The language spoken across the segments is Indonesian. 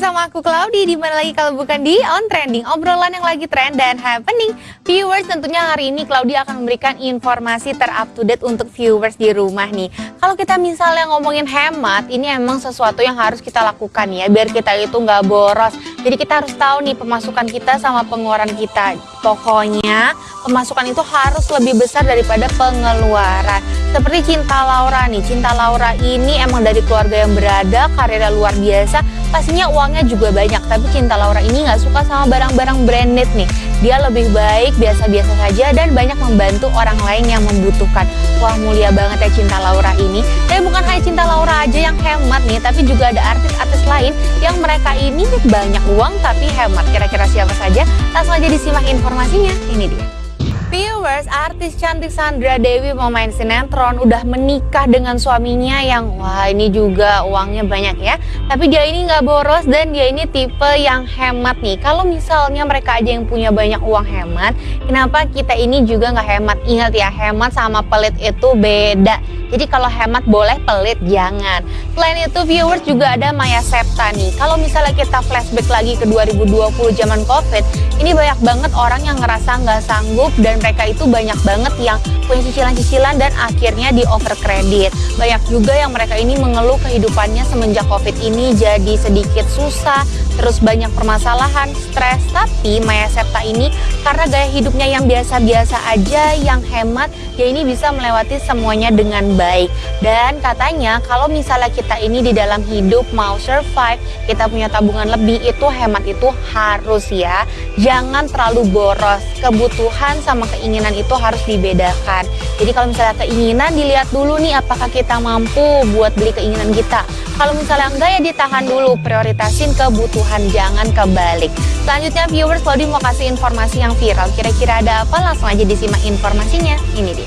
bersama aku Claudi, di mana lagi kalau bukan di On Trending, obrolan yang lagi trend dan happening. Viewers, tentunya hari ini Claudi akan memberikan informasi ter-up-to-date untuk viewers di rumah nih. Kalau kita misalnya ngomongin hemat, ini emang sesuatu yang harus kita lakukan ya, biar kita itu nggak boros. Jadi kita harus tahu nih pemasukan kita sama pengeluaran kita. Pokoknya pemasukan itu harus lebih besar daripada pengeluaran. Seperti Cinta Laura nih, Cinta Laura ini emang dari keluarga yang berada, karirnya luar biasa, pastinya uangnya juga banyak. Tapi Cinta Laura ini nggak suka sama barang-barang branded nih. Dia lebih baik biasa-biasa saja dan banyak membantu orang lain yang membutuhkan. Wah, mulia banget ya Cinta Laura ini. Dan bukan hanya Cinta Laura aja yang hemat nih, tapi juga ada artis-artis lain yang mereka ini banyak uang tapi hemat. Kira-kira siapa saja? Langsung aja disimak informasinya, ini dia. Viewers, artis cantik Sandra Dewi pemain sinetron udah menikah dengan suaminya yang wah ini juga uangnya banyak ya. Tapi dia ini nggak boros dan dia ini tipe yang hemat nih. Kalau misalnya mereka aja yang punya banyak uang hemat, kenapa kita ini juga nggak hemat? Ingat ya, hemat sama pelit itu beda. Jadi kalau hemat boleh, pelit jangan. Selain itu viewers juga ada Maya Septa nih. Kalau misalnya kita flashback lagi ke 2020 zaman COVID, ini banyak banget orang yang ngerasa nggak sanggup dan mereka itu banyak banget yang punya cicilan-cicilan dan akhirnya di over kredit. Banyak juga yang mereka ini mengeluh kehidupannya semenjak COVID ini jadi sedikit susah, terus banyak permasalahan, stres. Tapi Maya Septa ini karena gaya hidupnya yang biasa-biasa aja, yang hemat, dia ini bisa melewati semuanya dengan baik. Dan katanya kalau misalnya kita ini di dalam hidup mau survive, kita punya tabungan lebih, itu hemat itu harus ya. Jangan terlalu boros. Kebutuhan sama keinginan itu harus dibedakan. Jadi kalau misalnya keinginan dilihat dulu nih apakah kita mampu buat beli keinginan kita. Kalau misalnya enggak ya ditahan dulu, prioritasin kebutuhan, jangan kebalik. Selanjutnya viewers, Claudi mau kasih informasi yang viral. Kira-kira ada apa? Langsung aja disimak informasinya. Ini dia.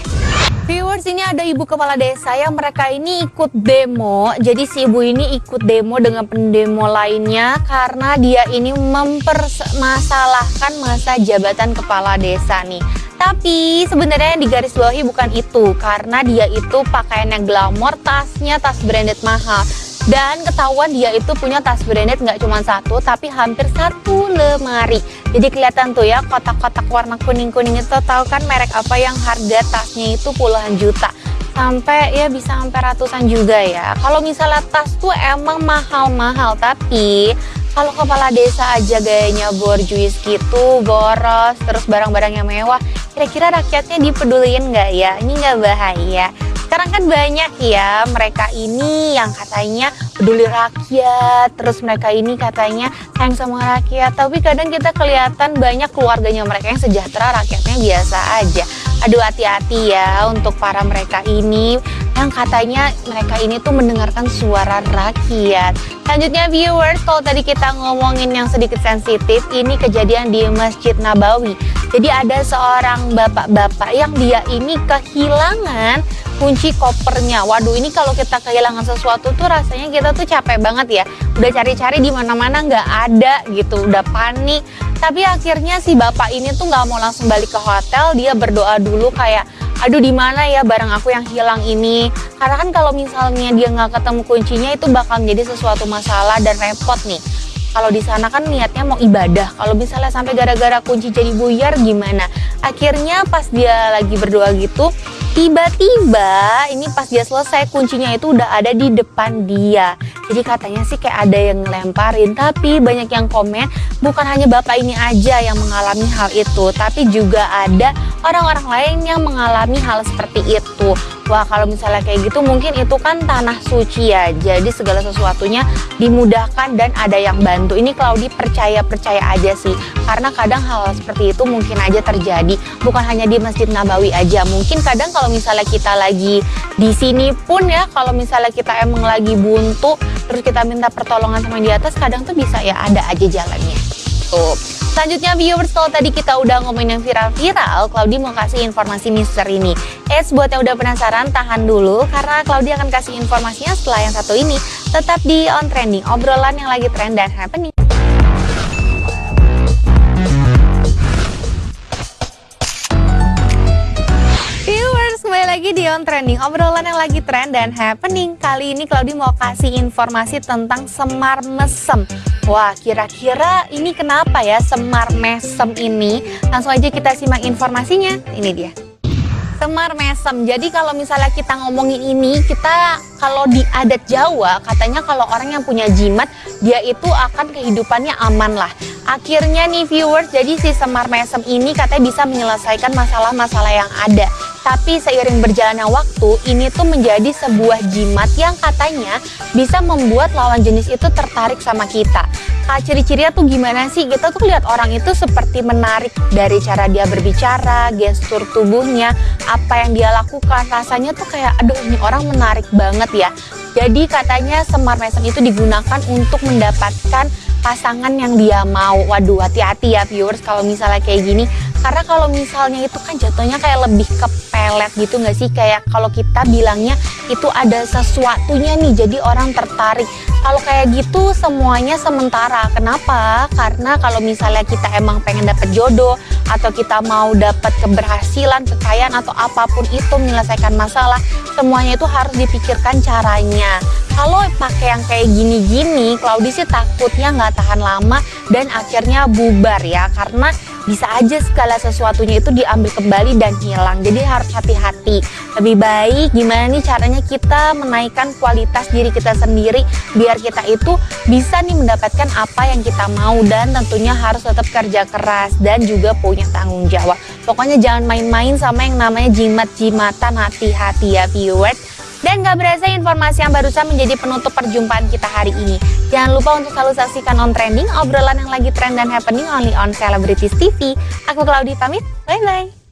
Viewers, ini ada ibu kepala desa yang mereka ini ikut demo. Jadi si ibu ini ikut demo dengan pendemo lainnya karena dia ini mempermasalahkan masa jabatan kepala desa nih. Tapi sebenarnya yang digarisbawahi bukan itu, karena dia itu pakaiannya glamor, tasnya tas branded mahal. Dan ketahuan dia itu punya tas branded nggak cuma satu, tapi hampir satu lemari. Jadi kelihatan tuh ya kotak-kotak warna kuning-kuning itu, tahu kan merek apa yang harga tasnya itu puluhan juta. Sampai ya bisa sampai ratusan juga ya. Kalau misalnya tas tuh emang mahal-mahal, tapi kalau kepala desa aja gayanya borjuis gitu, boros, terus barang-barang yang mewah, kira-kira rakyatnya dipeduliin nggak ya? Ini nggak bahaya? Sekarang kan banyak ya mereka ini yang katanya peduli rakyat, terus mereka ini katanya sayang sama rakyat, tapi kadang kita kelihatan banyak keluarganya mereka yang sejahtera, rakyatnya biasa aja. Aduh, hati-hati ya untuk para mereka ini yang katanya mereka ini tuh mendengarkan suara rakyat. Selanjutnya viewers, kalau tadi kita ngomongin yang sedikit sensitif, ini kejadian di Masjid Nabawi. Jadi ada seorang bapak-bapak yang dia ini kehilangan kunci kopernya. Waduh, ini kalau kita kehilangan sesuatu tuh rasanya kita tuh capek banget ya. Udah cari-cari di mana-mana nggak ada gitu, udah panik. Tapi akhirnya si bapak ini tuh nggak mau langsung balik ke hotel, dia berdoa dulu kayak, aduh di mana ya barang aku yang hilang ini. Karena kan kalau misalnya dia nggak ketemu kuncinya itu bakal menjadi sesuatu masalah dan repot nih. Kalau di sana kan niatnya mau ibadah. Kalau misalnya sampai gara-gara kunci jadi buyar gimana? Akhirnya pas dia lagi berdoa gitu, tiba-tiba ini pas dia selesai kuncinya itu udah ada di depan dia. Jadi katanya sih kayak ada yang ngelemparin, tapi banyak yang komen bukan hanya bapak ini aja yang mengalami hal itu, tapi juga ada orang-orang lain yang mengalami hal seperti itu. Wah, kalau misalnya kayak gitu mungkin itu kan tanah suci ya, jadi segala sesuatunya dimudahkan dan ada yang bantu. Ini Claudi percaya aja sih, karena kadang hal seperti itu mungkin aja terjadi, bukan hanya di Masjid Nabawi aja. Mungkin kadang kalau misalnya kita lagi di sini pun ya, kalau misalnya kita emang lagi buntu, terus kita minta pertolongan sama yang di atas, kadang tuh bisa ya ada aja jalannya. Tuh. Selanjutnya viewers, kalau tadi kita udah ngomongin yang viral-viral, Claudi mau kasih informasi misteri ini. Buat yang udah penasaran, tahan dulu karena Claudi akan kasih informasinya setelah yang satu ini. Tetap di On Trending, obrolan yang lagi trend dan happening. Viewers, kembali lagi lagi di On Trending, obrolan yang lagi trend dan happening. Kali ini Claudi mau kasih informasi tentang semar mesem. Wah, kira-kira ini kenapa ya semar mesem ini? Langsung aja kita simak informasinya. Ini dia. Semar mesem. Jadi kalau misalnya kita ngomongin ini, kita kalau di adat Jawa katanya kalau orang yang punya jimat, dia itu akan kehidupannya aman lah. Akhirnya nih viewers, jadi si semar mesem ini katanya bisa menyelesaikan masalah-masalah yang ada. Tapi seiring berjalannya waktu, ini tuh menjadi sebuah jimat yang katanya bisa membuat lawan jenis itu tertarik sama kita. Ciri-cirinya tuh gimana sih? Kita tuh lihat orang itu seperti menarik dari cara dia berbicara, gestur tubuhnya, apa yang dia lakukan. Rasanya tuh kayak, aduh ini orang menarik banget ya. Jadi katanya semar mesem itu digunakan untuk mendapatkan pasangan yang dia mau. Waduh, hati-hati ya viewers kalau misalnya kayak gini. Karena kalau misalnya itu kan jatuhnya kayak lebih ke pelet gitu nggak sih? Kayak kalau kita bilangnya itu ada sesuatunya nih, jadi orang tertarik. Kalau kayak gitu semuanya sementara. Kenapa? Karena kalau misalnya kita emang pengen dapet jodoh atau kita mau dapat keberhasilan, kekayaan atau apapun itu menyelesaikan masalah, semuanya itu harus dipikirkan caranya. Kalau pakai yang kayak gini-gini, Claudi sih takutnya nggak tahan lama dan akhirnya bubar ya, karena bisa aja segala sesuatunya itu diambil kembali dan hilang. Jadi harus hati-hati. Lebih baik gimana nih caranya kita menaikkan kualitas diri kita sendiri biar kita itu bisa nih mendapatkan apa yang kita mau, dan tentunya harus tetap kerja keras dan juga punya tanggung jawab. Pokoknya jangan main-main sama yang namanya jimat-jimatan, hati-hati ya viewers. Dan gak berasa informasi yang barusan menjadi penutup perjumpaan kita hari ini. Jangan lupa untuk selalu saksikan On Trending, obrolan yang lagi trend dan happening only on Celebrities TV. Aku Claudi pamit, bye-bye.